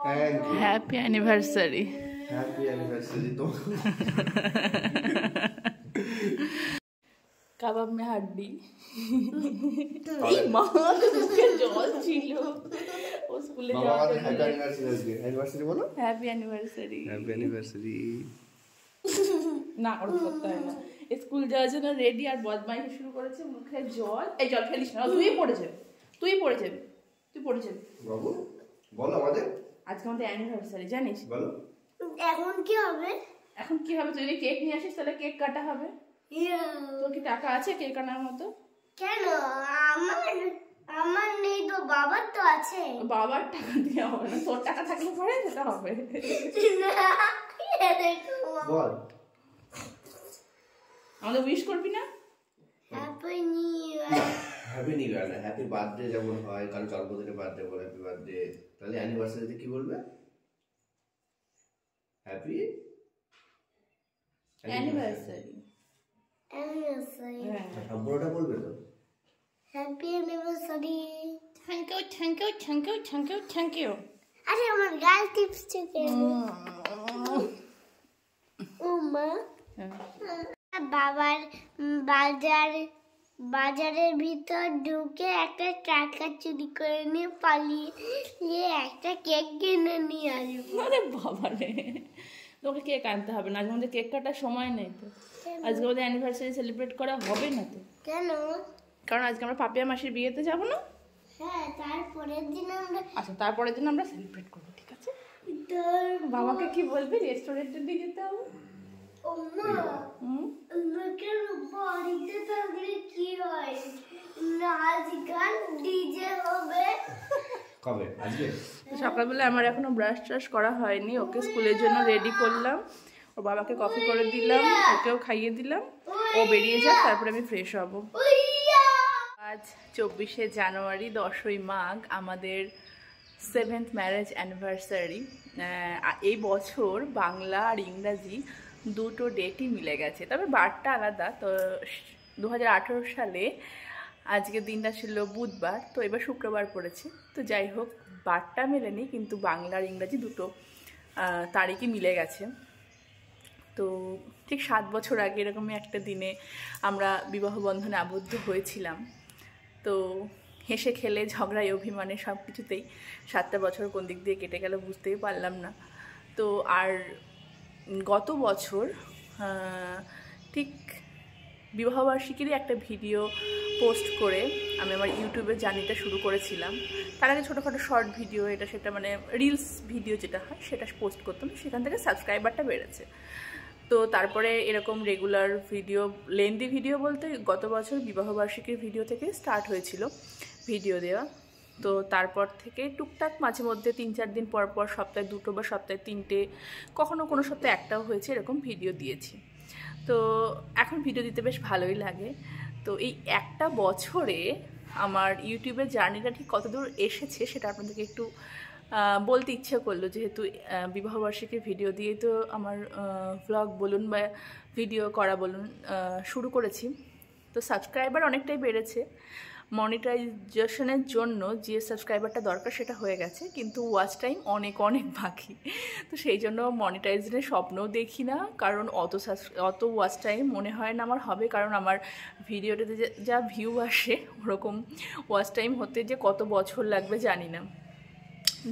Happy anniversary. Happy anniversary. तो কাবাব মে হাড্ডি মা মুখে জল ছিল ও স্কুলে যাওয়ার হ্যাপি এনিভার্সারি আজকে এনিভার্সারি বলো হ্যাপি এনিভার্সারি হ্যাপি এনিভার্সারি না ওর করতে হয় না স্কুল যাওয়ার জন্য রেডি আর বদমাইশি শুরু করেছে মুখে জল এই জল ফেলিস না তুই পড়ে যাবি বাবু বলো আমাদের আজকে আমাদের অ্যানিভার্সারি জানিস বলো এখন কি হবে তুই যদি কেক নিয়ে আসিস তাহলে কেক কাটা হবে তোর কি টাকা আছে কেক আনার মতো কেন আমার নেই তো বাবার তো আছে বাবার টাকা দিয়ে হবে না তোর টাকা থাকলে পরে যেতে হবে বল আমাদের উইশ করবি না happy new year happy new year happy birthday যেমন হয় কারণ জন্মদিনে বার্থডে বলে হ্যাপি বার্থডে তাহলে অ্যানিভার্সারিতে কি বলবে হ্যাপি অ্যানিভার্সারি সম্পূর্ণটা বলবে তো হ্যাপি অ্যানিভার্সারি থ্যাংক ইউ আরে আমার গাল টিপস থেকে মা বাবার বাজারের ভিতর ঢুকে একটা টাকা চুরি করে নিয়ে পালিয়ে একটা কেক কিনে নিয়ে আসবো আরে বাবা রে তোকে কেক আনতে হবে না আজকে আমাদের কেক কাটার সময় নেই তো আজকে আমাদের অ্যানিভার্সারি সেলিব্রেট করা হবে না তো কেন কারণ আজকে আমরা পাপিয়া মাসির বিয়েতে যাবো না হ্যাঁ তারপরের দিন আমরা সেলিব্রেট করবো ঠিক আছে বাবাকে কি বলবি রেস্টুরেন্টের দিকে যেতে হবে আমাকে বাড়িতে থাকলে কি হয় নাচ গান ডিজে হবে কবে আজকে সকালবেলা আমার এখনো ব্রাশ ট্রাশ করা হয়নি ওকে স্কুলের জন্য রেডি করলাম ওর বাবাকে কফি করে দিলাম ওকেও খাইয়ে দিলাম ও বেরিয়ে যাক তারপরে আমি ফ্রেশ হব আজ 24শে জানুয়ারি 10ই মাঘ আমাদের 7th ম্যারেজ অ্যানিভার্সারি এই বছর বাংলা আর ইংরাজি দুটো ডেটই মিলে গেছে তবে বারটা আলাদা তো 2018 সালে আজকের দিনটা ছিল বুধবার তো এবার শুক্রবার পড়েছে তো যাই হোক বারটা মেলেনি কিন্তু বাংলা আর ইংরাজি দুটো তারিখই মিলে গেছে তো ঠিক 7 বছর আগে এরকমই একটা দিনে আমরা বিবাহ বন্ধনে আবদ্ধ হয়েছিলাম তো হেসে খেলে ঝগড়ায় অভিমানে সব কিছুতেই 7টা বছর কোন দিক দিয়ে কেটে গেল বুঝতেই পারলাম না তো আর গত বছর ঠিক বিবাহবার্ষিকীরই একটা ভিডিও পোস্ট করে আমি আমার ইউটিউবে জার্নিটা শুরু করেছিলাম তার আগে ছোটোখাটো শর্ট ভিডিও এটা সেটা মানে রিলস ভিডিও যেটা হয় সেটা পোস্ট করতাম সেখান থেকে সাবস্ক্রাইবারটা বেড়েছে তো তারপরে এরকম রেগুলার ভিডিও লেন্দি ভিডিও বলতে গত বছর বিবাহবার্ষিকীর ভিডিও থেকে স্টার্ট হয়েছিল ভিডিও দেওয়া তো তারপর থেকে টুকটাক মাঝে মধ্যে 3-4 দিন পর পর সপ্তাহে 2টো বা সপ্তাহে 3টে কখনো কোনো সপ্তাহে একটাও হয়েছে এরকম ভিডিও দিয়েছি তো এখন ভিডিও দিতে বেশ ভালোই লাগে তো এই একটা বছরে আমার ইউটিউবের জার্নিটা ঠিক কতদূর এসেছে সেটা আপনাদেরকে একটু বলতে ইচ্ছে করলো যেহেতু বিবাহবার্ষিকীর ভিডিও দিয়ে তো আমার ভ্লগ বলুন বা ভিডিও করা বলুন শুরু করেছি তো সাবস্ক্রাইবার অনেকটাই বেড়েছে মনিটাইজেশনের জন্য যে সাবস্ক্রাইবারটা দরকার সেটা হয়ে গেছে কিন্তু ওয়াচ টাইম অনেক বাকি তো সেই জন্য মনিটাইজেশনের স্বপ্নও দেখি না কারণ অত ওয়াচ টাইম মনে হয় না আমার হবে কারণ আমার ভিডিওটাতে যা ভিউ আসে ওরকম ওয়াচ টাইম হতে যে কত বছর লাগবে জানি না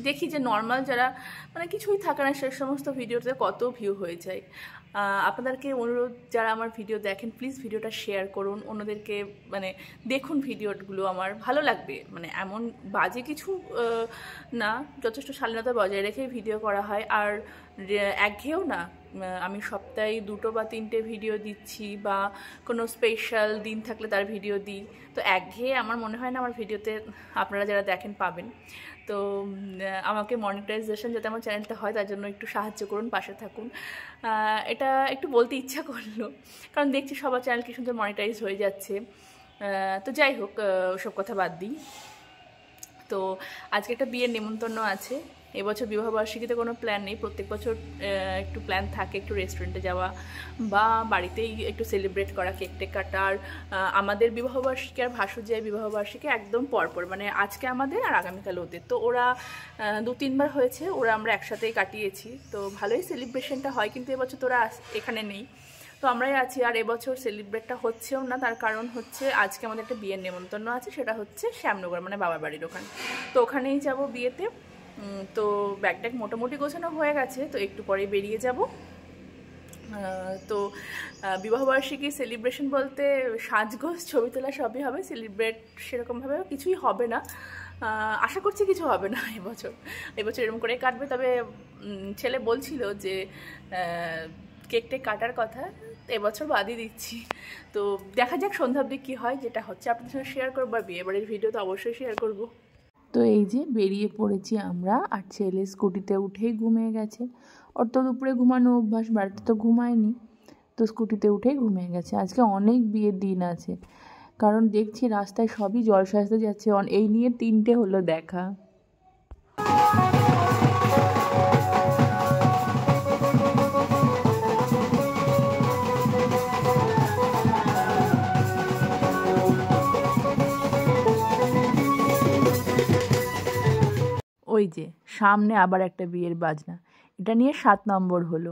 দেখি যে নর্মাল যারা মানে কিছুই থাকে না সে সমস্ত ভিডিওতে কত ভিউ হয়ে যায় আপনাদেরকে অনুরোধ যারা আমার ভিডিও দেখেন প্লিজ ভিডিওটা শেয়ার করুন অন্যদেরকে মানে দেখুন ভিডিওগুলো আমার ভালো লাগবে মানে এমন বাজে কিছু না যথেষ্ট শালীনতা বজায় রেখে ভিডিও করা হয় আর একঘেয়েও না আমি সপ্তাহে 2টো বা 3টে ভিডিও দিচ্ছি বা কোনো স্পেশাল দিন থাকলে তার ভিডিও দিই তো একঘেয়ে আমার মনে হয় না আমার ভিডিওতে আপনারা যারা দেখেন পাবেন তো আমাকে মনিটাইজেশন যাতে আমার চ্যানেলটা হয় তার জন্য একটু সাহায্য করুন পাশে থাকুন এটা একটু বলতে ইচ্ছা করলো কারণ দেখছি সবার চ্যানেল কি সুন্দর মনিটাইজ হয়ে যাচ্ছে তো যাই হোক ওসব কথা বাদ দিই তো আজকে একটা বিয়ের নেমন্তন্ন আছে এবছর বিবাহবার্ষিকীতে কোনো প্ল্যান নেই, প্রত্যেক বছর একটু প্ল্যান থাকে, একটু রেস্টুরেন্টে যাওয়া বা বাড়িতেই একটু সেলিব্রেট করা, কেক টেক কাটা। আর আমাদের বিবাহবার্ষিকী আর ভাসুজিয়ার বিবাহবার্ষিকী একদম পরপর, মানে আজকে আমাদের আর আগামীকাল ওদের, তো ওরা 2-3 বার হয়েছে, ওরা আমরা একসাথেই কাটিয়েছি, তো ভালোই সেলিব্রেশনটা হয়। কিন্তু এবছর তোরা এখানে নেই, তো আমরাই আছি। আর এবছর সেলিব্রেটটা হচ্ছেও না, তার কারণ হচ্ছে আজকে আমাদের একটা বিয়ের নেমন্তন্ন আছে, সেটা হচ্ছে শ্যামনগর, মানে বাবার বাড়ির ওখানে, তো ওখানেই যাব বিয়েতে। তো ব্যাগ ট্যাগ মোটামুটি গোছানো হয়ে গেছে, তো একটু পরে বেরিয়ে যাব। তো বিবাহবার্ষিকী সেলিব্রেশন বলতে সাজগোজ, ছবি তোলা সবই হবে, সেলিব্রেট সেরকমভাবে কিছুই হবে না, আশা করছি কিছু হবে না এবছর এরকম করে কাটবে। তবে ছেলে বলছিল যে কেক টেক কাটার কথা, এবছর বাদই দিচ্ছি। তো দেখা যাক সন্ধ্যা অবধি কী হয়, যেটা হচ্ছে আপনাদের সঙ্গে শেয়ার করবো, আর বিয়েবাড়ির ভিডিও তো অবশ্যই শেয়ার করবো। তো এই যে বেরিয়ে পড়েছি আমরা, আর ছেলে স্কুটিতে উঠেই ঘুমিয়ে গেছে। ওর তো দুপুরে ঘুমানো অভ্যাস, বাড়িতে তো ঘুমায়নি, তো স্কুটিতে উঠেই ঘুমিয়ে গেছে। আজকে অনেক বিয়ের দিন আছে, কারণ দেখছি রাস্তায় সবই জল সাজতে যাচ্ছে, এই নিয়ে 3টে হলো দেখা। ওই যে সামনে আবার একটা বিয়ের বাজনা, এটা নিয়ে 7 নম্বর হলো।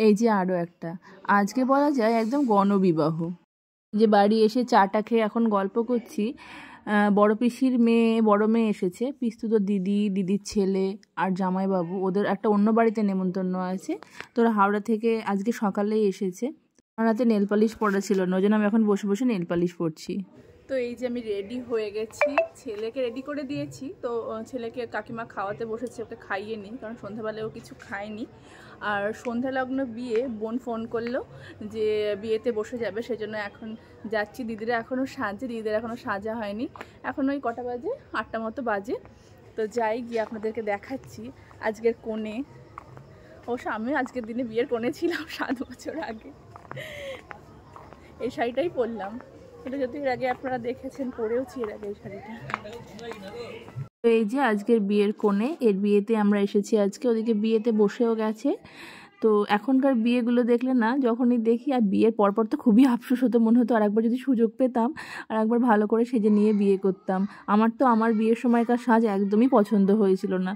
এই যে আরও একটা, আজকে বলা যায় একদম গণবিবাহ। যে বাড়ি এসে চাটা খেয়ে এখন গল্প করছি, বড় পিসির মেয়ে, বড় মেয়ে এসেছে, পিস্তুত দিদি, দিদির ছেলে আর জামাইবাবু, ওদের একটা অন্য বাড়িতে নেমন্তন্ন আছে, তোরা হাওড়া থেকে আজকে সকালেই এসেছে। আমার হাতে নেল পালিশ পরা ছিল না, ওই জন্য আমি এখন বসে বসে নেল পালিশ পরছি। তো এই যে আমি রেডি হয়ে গেছি, ছেলেকে রেডি করে দিয়েছি, তো ছেলেকে কাকিমা খাওয়াতে বসেছে, ওকে খাইয়ে নিই, কারণ সন্ধ্যাবেলায় ও কিছু খায়নি। আর সন্ধ্যা লগ্ন বিয়ে, বোন ফোন করলো যে বিয়েতে বসে যাবে, সেজন্য এখন যাচ্ছি। দিদিরা এখনও সাজে, দিদিদের এখনও সাজা হয়নি, এখন ওই কটা বাজে, 8টা মতো বাজে। তো যাই, গিয়ে আপনাদেরকে দেখাচ্ছি আজকের কোণে। অবশ্য আমিও আজকের দিনে বিয়ের কোণে ছিলাম 7 বছর আগে, এই শাড়িটাই পরলাম, এটা যদি এর আগে আপনারা দেখেছেন, পরেওছি এর আগে এই শাড়িটা। তো এই যে আজকের বিয়ের কোণে, এর বিয়েতে আমরা এসেছি আজকে, ওদিকে বিয়েতে বসেও গেছে। তো এখনকার বিয়েগুলো দেখলে না, যখনই দেখি, আর বিয়ের পরপর তো খুবই আফসোস হতো, মনে হতো আর একবার যদি সুযোগ পেতাম আর একবার ভালো করে সেজে নিয়ে বিয়ে করতাম। আমার বিয়ের সময়কার সাজ একদমই পছন্দ হয়েছিল না।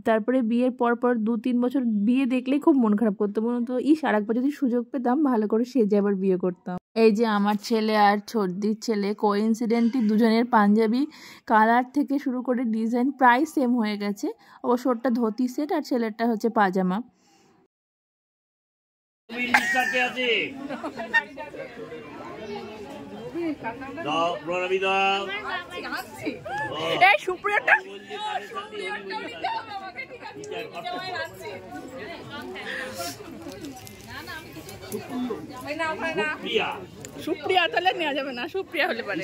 তারপরে বিয়ের পরপর 2-3 বছর বিয়ে দেখলেই খুব মন খারাপ করতো, মনে হতো ইস আর একবার যদি সুযোগ পেতাম ভালো করে সেজে আবার বিয়ে করতাম। এই যে আমার ছেলে আর ছোটদির ছেলে, কোইন্সিডেন্টলি দুজনের পাঞ্জাবি কালার থেকে শুরু করে ডিজাইন প্রায় সেম হয়ে গেছে। অবশ্য ওরটা ধুতি সেট আর ছেলেরটা হচ্ছে পাজামা। সুপ্রিয়া তাহলে নেওয়া যাবে না, সুপ্রিয়া হলে পারে।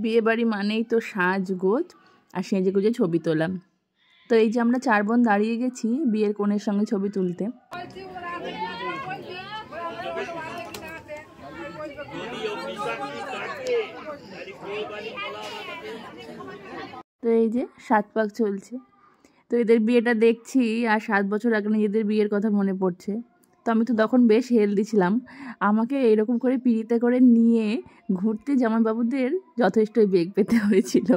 বিয়ে বাড়ি মানেই তো সাজগোজ আর সেজে গুজে ছবি তোলা। তো এই যে আমরা 4 বোন দাঁড়িয়ে গেছি বিয়ের কনের সঙ্গে ছবি তুলতে। তো এই যে 7 পাক চলছে, তো এদের বিয়েটা দেখছি আর 7 বছর আগে নিজেদের বিয়ের কথা মনে পড়ছে। তো আমি তো তখন বেশ হেলদি ছিলাম, আমাকে এরকম করে পিড়িতে করে নিয়ে ঘুরতে জামাইবাবুদের যথেষ্টই বেগ পেতে হয়েছিল।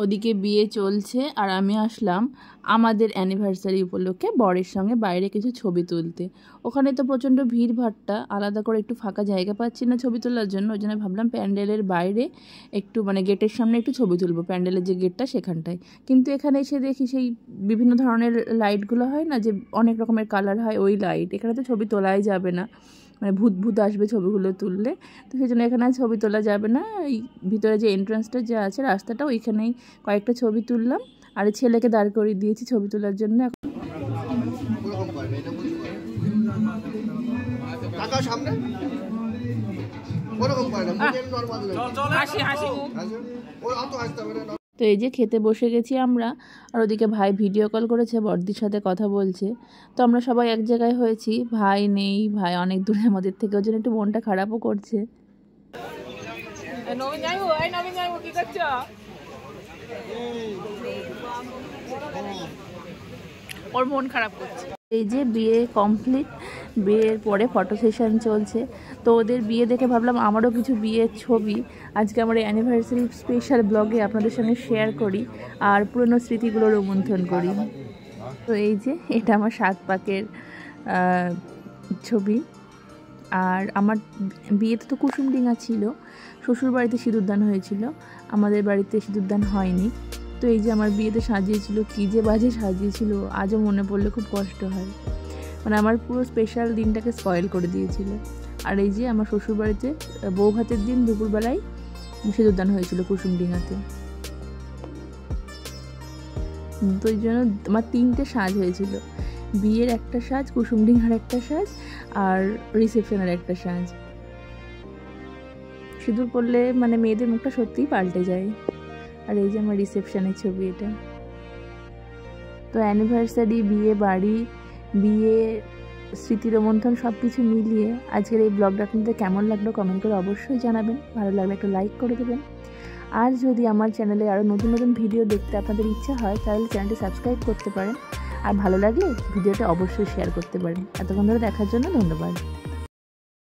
ওদিকে বিয়ে চলছে আর আমি আসলাম আমাদের অ্যানিভার্সারি উপলক্ষে বরের সঙ্গে বাইরে কিছু ছবি তুলতে। ওখানে তো প্রচণ্ড ভিড়ভাট্টা, আলাদা করে একটু ফাঁকা জায়গা পাচ্ছি না ছবি তোলার জন্য। ওই জন্য ভাবলাম প্যান্ডেলের বাইরে একটু মানে গেটের সামনে একটু ছবি তুলবো, প্যান্ডেলের যে গেটটা সেখানটায়। কিন্তু এখানে এসে দেখি সেই বিভিন্ন ধরনের লাইটগুলো হয় না, যে অনেক রকমের কালার হয়, ওই লাইট। এখানে তো ছবি তোলাই যাবে না, মানে ভূত ভূত আসবে ছবিগুলো তুললে, তো সেই জন্য এখানে ছবি তোলা যাবে না। এই ভিতরে যে এন্ট্রান্সটা যে আছে রাস্তাটা, ওইখানেই কয়েকটা ছবি তুললাম আর ছেলেকে দাঁড় করিয়ে দিয়েছি ছবি তোলার জন্য। তো এই যে খেতে বসে গেছি আমরা, আর ওদিকে ভাই ভিডিও কল করেছে, বড়দির সাথে কথা বলছে। তো আমরা সবাই এক জায়গায় হয়েছি, ভাই নেই, ভাই অনেক দূরে আমাদের থেকে, ওই জন্য একটু মনটা খারাপও করছে। ওর মন খারাপ করছে। এই যে বিয়ে কমপ্লিট, বিয়ের পরে ফটো সেশন চলছে। তো ওদের বিয়ে দেখে ভাবলাম আমারও কিছু বিয়ের ছবি আজকে আমার এই অ্যানিভার্সারি স্পেশাল ব্লগে আপনাদের সঙ্গে শেয়ার করি আর পুরনো স্মৃতিগুলো রোমন্থন করি। তো এই যে এটা আমার 7 পাকের ছবি। আর আমার বিয়েতে তো কুসুমডিঙা ছিল, শ্বশুর বাড়িতে সিঁদুরদান হয়েছিল, আমাদের বাড়িতে সিঁদুরদান হয়নি। তো এই যে আমার বিয়েতে সাজিয়েছিল, কী যে বাজে সাজিয়েছিল, আজও মনে পড়লে খুব কষ্ট হয়, মানে আমার পুরো স্পেশাল দিনটাকে স্পয়েল করে দিয়েছিল। আর এই যে আমার শ্বশুরবাড়িতে বউ ভাতের দিন দুপুরবেলায় সিঁদুরদান হয়েছিল কুসুমডিঙাতে। তো এই জন্য আমার 3টে সাজ হয়েছিল, বিয়ের একটা সাজ, কুসুমডিঙার একটা সাজ আর রিসেপশনের একটা সাজ। সিঁদুর পরলে মানে মেয়েদের মুখটা সত্যিই পাল্টে যায়। আর এই যে আমার রিসেপশনের ছবি এটা। তো অ্যানিভার্সারি, বিয়ে বাড়ি, বিয়ে, স্মৃতি রোমন্থন সব কিছু মিলিয়ে আজকের এই ব্লগটা আপনাদের কেমন লাগলো কমেন্ট করে অবশ্যই জানাবেন। ভালো লাগলে একটা লাইক করে দেবেন। আর যদি আমার চ্যানেলে আরও নতুন নতুন ভিডিও দেখতে আপনাদের ইচ্ছা হয় তাহলে চ্যানেলটি সাবস্ক্রাইব করতে পারেন। আর ভালো লাগলে ভিডিওটা অবশ্যই শেয়ার করতে পারেন। এতক্ষণ ধরে দেখার জন্য ধন্যবাদ।